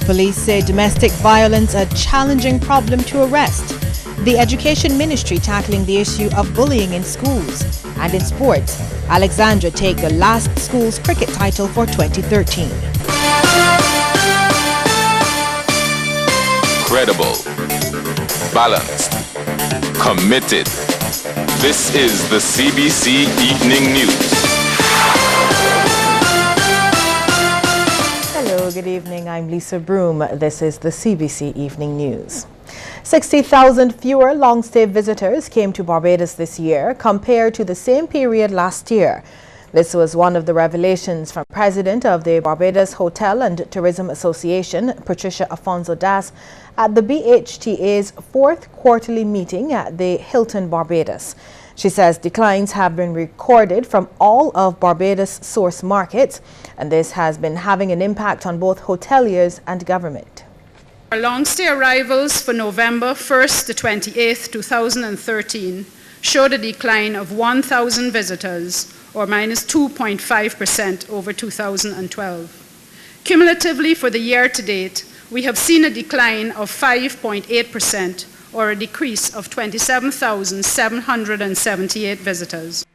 Police say domestic violence a challenging problem to arrest. The Education Ministry tackling the issue of bullying in schools. And in sports, Alexandra take the last schools cricket title for 2013. Credible, balanced, committed. This is the CBC Evening News. Hello, good evening. I'm Lisa Broom. This is the CBC Evening News. 60,000 fewer long-stay visitors came to Barbados this year compared to the same period last year. This was one of the revelations from President of the Barbados Hotel and Tourism Association, Patricia Afonso Das, at the BHTA's fourth quarterly meeting at the Hilton Barbados. She says declines have been recorded from all of Barbados' source markets, and this has been having an impact on both hoteliers and government. Our long-stay arrivals for November 1st to 28th, 2013 showed a decline of 1,000 visitors, or minus 2.5% over 2012. Cumulatively for the year to date, we have seen a decline of 5.8%, or a decrease of 27,778 visitors.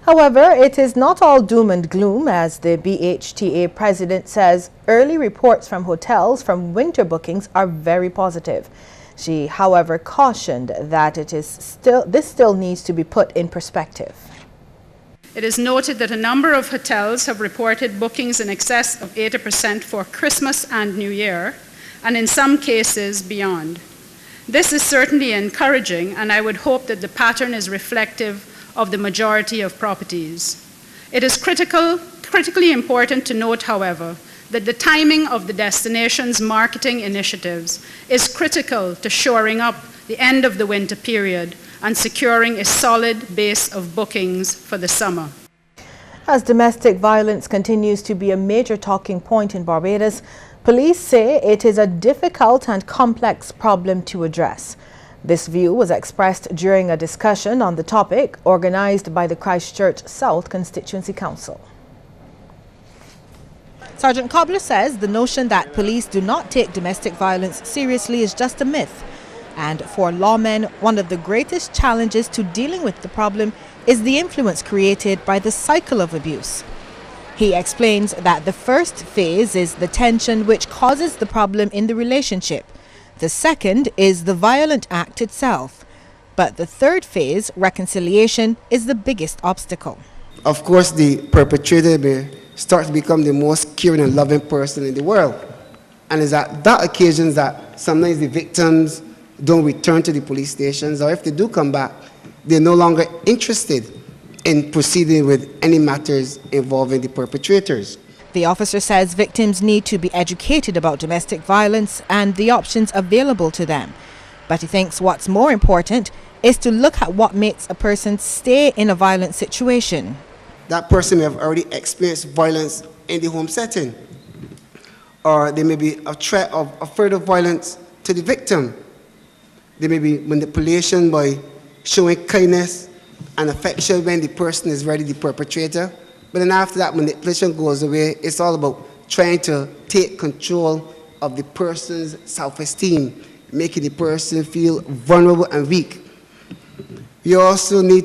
However, it is not all doom and gloom, as the BHTA president says early reports from hotels from winter bookings are very positive. She, however, cautioned that this still needs to be put in perspective. It is noted that a number of hotels have reported bookings in excess of 80% for Christmas and New Year, and in some cases beyond. This is certainly encouraging, and I would hope that the pattern is reflective of the majority of properties. It is critically important to note, however, that the timing of the destination's marketing initiatives is critical to shoring up the end of the winter period and securing a solid base of bookings for the summer. As domestic violence continues to be a major talking point in Barbados, police say it is a difficult and complex problem to address. This view was expressed during a discussion on the topic organized by the Christchurch South Constituency Council. Sergeant Cobbler says the notion that police do not take domestic violence seriously is just a myth. And for lawmen, one of the greatest challenges to dealing with the problem is the influence created by the cycle of abuse. He explains that the first phase is the tension which causes the problem in the relationship. The second is the violent act itself. But the third phase, reconciliation, is the biggest obstacle. Of course, the perpetrator may start to become the most caring and loving person in the world. And it's at that occasion that sometimes the victims don't return to the police stations, or if they do come back, they're no longer interested in proceeding with any matters involving the perpetrators. The officer says victims need to be educated about domestic violence and the options available to them. But he thinks what's more important is to look at what makes a person stay in a violent situation. That person may have already experienced violence in the home setting, or they may be a threat of further violence to the victim. There may be manipulation by showing kindness and affection when the person is already the perpetrator. But then after that manipulation goes away, it's all about trying to take control of the person's self-esteem, making the person feel vulnerable and weak. There also may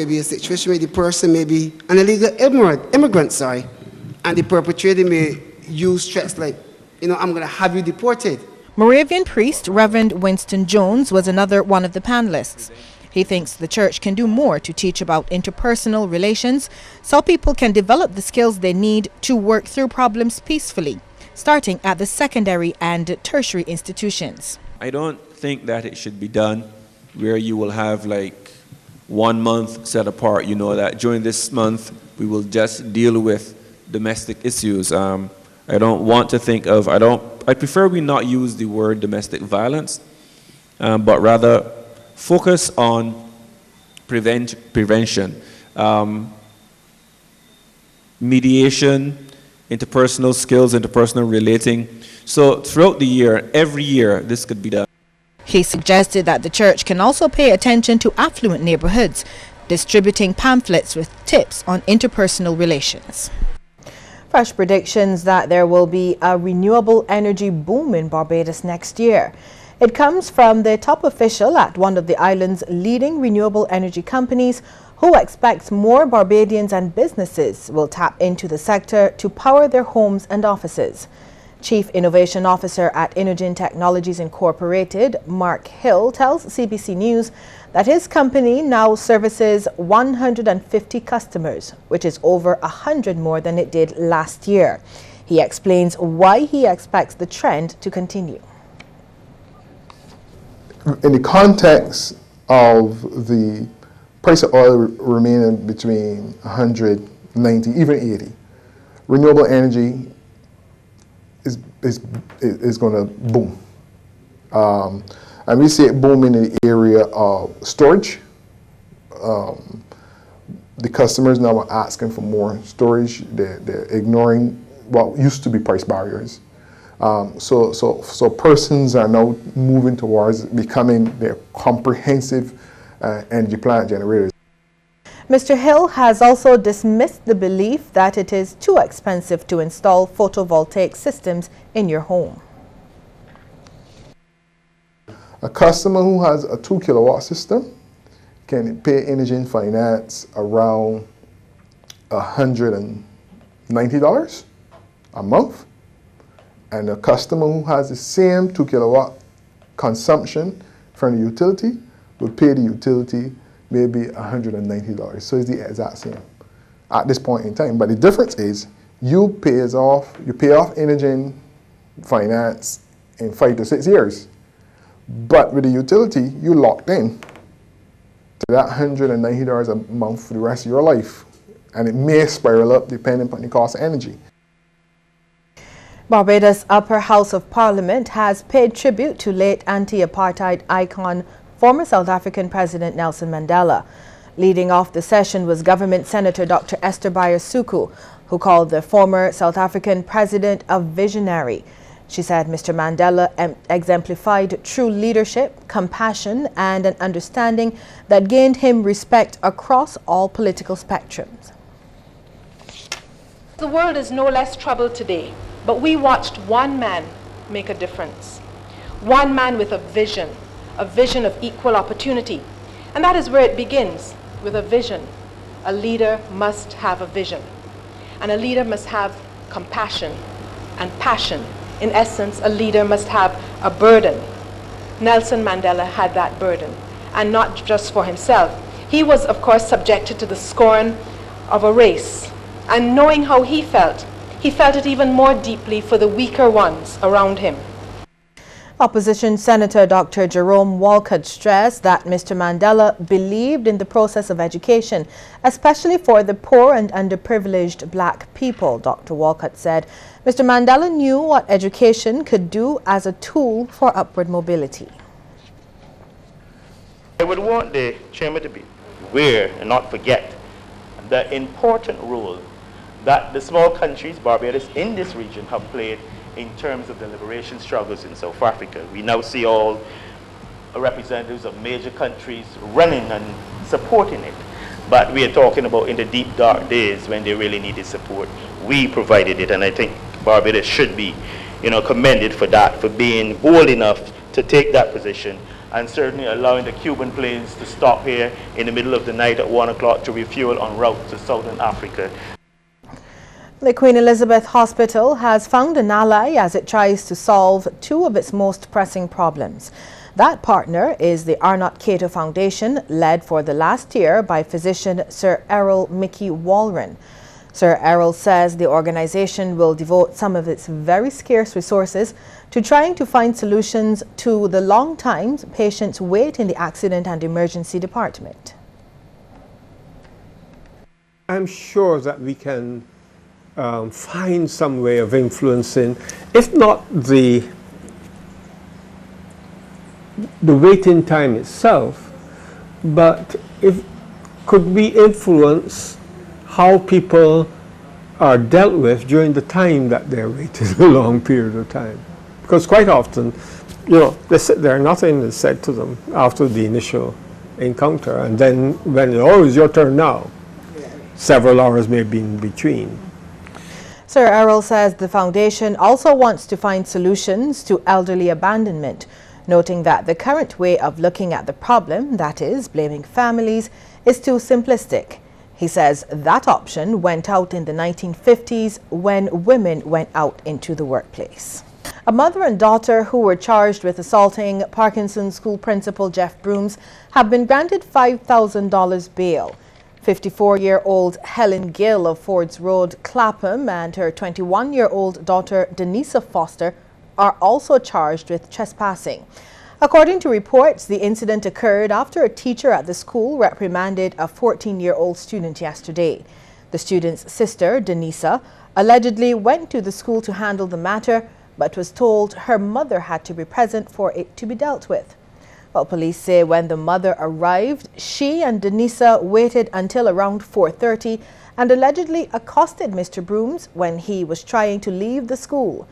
be a situation where the person may be an illegal immigrant, and the perpetrator may use threats like, I'm going to have you deported. Moravian priest Reverend Winston Jones was another one of the panelists. He thinks the church can do more to teach about interpersonal relations so people can develop the skills they need to work through problems peacefully, starting at the secondary and tertiary institutions. I don't think that it should be done where you will have like 1 month set apart, that during this month we will just deal with domestic issues. I don't want to think of, I prefer we not use the word domestic violence, but rather focus on prevention, mediation, interpersonal skills, interpersonal relating. So throughout the year, every year, this could be done. He suggested that the church can also pay attention to affluent neighborhoods, distributing pamphlets with tips on interpersonal relations. fresh predictions that there will be a renewable energy boom in Barbados next year. It comes from the top official at one of the island's leading renewable energy companies, who expects more Barbadians and businesses will tap into the sector to power their homes and offices. Chief Innovation Officer at Inogen Technologies Incorporated, Mark Hill, tells CBC News that his company now services 150 customers, which is over 100 more than it did last year. He explains why he expects the trend to continue. In the context of the price of oil remaining between 190, even 80, renewable energy is going to boom. And we see it booming in the area of storage. The customers now are asking for more storage. They're ignoring what used to be price barriers. So persons are now moving towards becoming their comprehensive energy plant generators. Mr. Hill has also dismissed the belief that it is too expensive to install photovoltaic systems in your home. A customer who has a 2 kilowatt system can pay Inogen Finance around $190 a month. And a customer who has the same 2 kilowatt consumption from the utility would pay the utility maybe $190. So it's the exact same at this point in time. But the difference is you pay off Inogen Finance in 5 to 6 years. But with the utility, you locked in to that $190 a month for the rest of your life. And it may spiral up depending on the cost of energy. Barbados' Upper House of Parliament has paid tribute to late anti-apartheid icon, former South African President Nelson Mandela. Leading off the session was Government Senator Dr. Esther Bayer-Suku, who called the former South African president a visionary. She said Mr. Mandela exemplified true leadership, compassion, and an understanding that gained him respect across all political spectrums. The world is no less troubled today, but we watched one man make a difference. One man with a vision of equal opportunity. And that is where it begins, with a vision. A leader must have a vision. And a leader must have compassion and passion. In essence, a leader must have a burden. Nelson Mandela had that burden, and not just for himself. He was, of course, subjected to the scorn of a race. And knowing how he felt it even more deeply for the weaker ones around him. Opposition Senator Dr. Jerome Walcott stressed that Mr. Mandela believed in the process of education, especially for the poor and underprivileged black people. Dr. Walcott said Mr. Mandela knew what education could do as a tool for upward mobility. I would want the chairman to be aware and not forget the important role that the small countries, Barbados, in this region have played in terms of the liberation struggles in South Africa. We now see all representatives of major countries running and supporting it. But we are talking about in the deep, dark days when they really needed support. We provided it, and I think Barbados should be, commended for that, for being bold enough to take that position, and certainly allowing the Cuban planes to stop here in the middle of the night at 1 o'clock to refuel en route to Southern Africa. The Queen Elizabeth Hospital has found an ally as it tries to solve two of its most pressing problems. That partner is the Arnott Cato Foundation, led for the last year by physician Sir Errol Mickey Walren. Sir Errol says the organization will devote some of its very scarce resources to trying to find solutions to the long times patients wait in the accident and emergency department. I'm sure that we can find some way of influencing, if not the waiting time itself, but if could we influence how people are dealt with during the time that they're waiting a long period of time. Because quite often, they sit there, nothing is said to them after the initial encounter, and then when, it's your turn now, several hours may be in between. Sir Errol says the foundation also wants to find solutions to elderly abandonment, noting that the current way of looking at the problem, that is, blaming families, is too simplistic. He says that option went out in the 1950s when women went out into the workplace. A mother and daughter who were charged with assaulting Parkinson School Principal Jeff Brooms have been granted $5,000 bail. 54-year-old Helen Gill of Fords Road, Clapham, and her 21-year-old daughter Denisa Foster are also charged with trespassing. According to reports, the incident occurred after a teacher at the school reprimanded a 14-year-old student yesterday. The student's sister, Denisa, allegedly went to the school to handle the matter, but was told her mother had to be present for it to be dealt with. Well, police say when the mother arrived, she and Denisa waited until around 4:30 and allegedly accosted Mr. Brooms when he was trying to leave the school.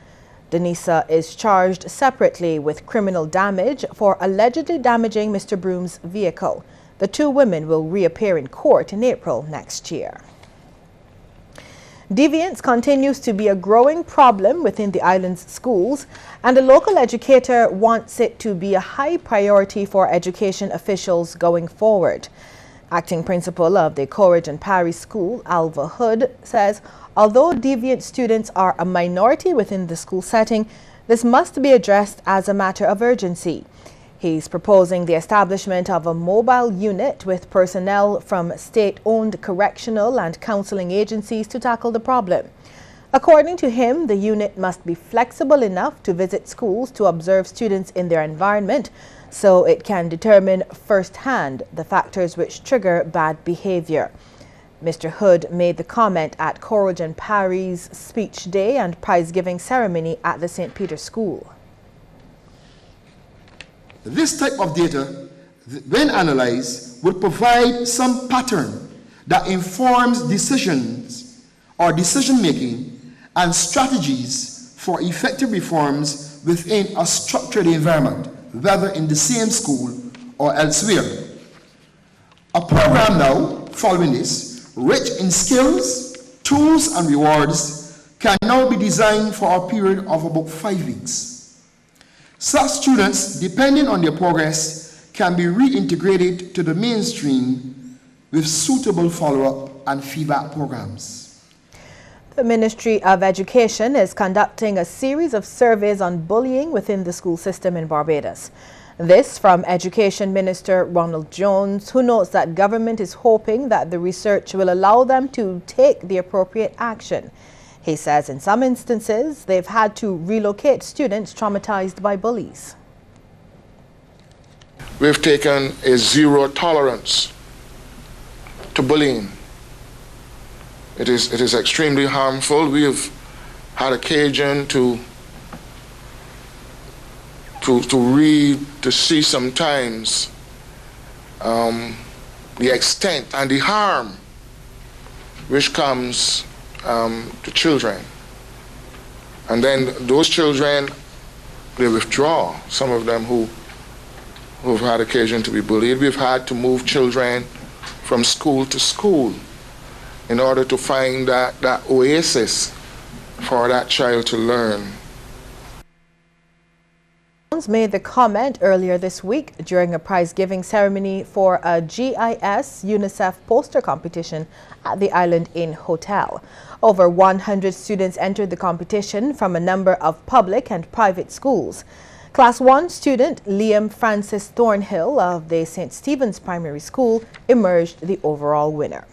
Denisa is charged separately with criminal damage for allegedly damaging Mr. Brooms' vehicle. The two women will reappear in court in April next year. Deviance continues to be a growing problem within the island's schools, and a local educator wants it to be a high priority for education officials going forward. Acting principal of the Coleridge and Parry School, Alva Hood, says although deviant students are a minority within the school setting, this must be addressed as a matter of urgency. He's proposing the establishment of a mobile unit with personnel from state-owned correctional and counseling agencies to tackle the problem. According to him, the unit must be flexible enough to visit schools to observe students in their environment so it can determine firsthand the factors which trigger bad behavior. Mr. Hood made the comment at Coleridge and Parry's speech day and prize-giving ceremony at the St. Peter's School. This type of data, when analyzed, would provide some pattern that informs decisions or decision-making and strategies for effective reforms within a structured environment, whether in the same school or elsewhere. A program now, following this, rich in skills, tools, and rewards, can now be designed for a period of about 5 weeks. Such students, depending on their progress, can be reintegrated to the mainstream with suitable follow-up and feedback programs. The Ministry of Education is conducting a series of surveys on bullying within the school system in Barbados. This from Education Minister Ronald Jones, who notes that government is hoping that the research will allow them to take the appropriate action. He says in some instances, they've had to relocate students traumatized by bullies. We've taken a zero tolerance to bullying. It is extremely harmful. We have had occasion to read, to see sometimes the extent and the harm which comes to children. And then those children, they withdraw, some of them who've had occasion to be bullied. We've had to move children from school to school in order to find that oasis for that child to learn. Jones made the comment earlier this week during a prize-giving ceremony for a GIS UNICEF poster competition at the Island Inn Hotel. Over 100 students entered the competition from a number of public and private schools. Class 1 student Liam Francis Thornhill of the St. Stephen's Primary School emerged the overall winner.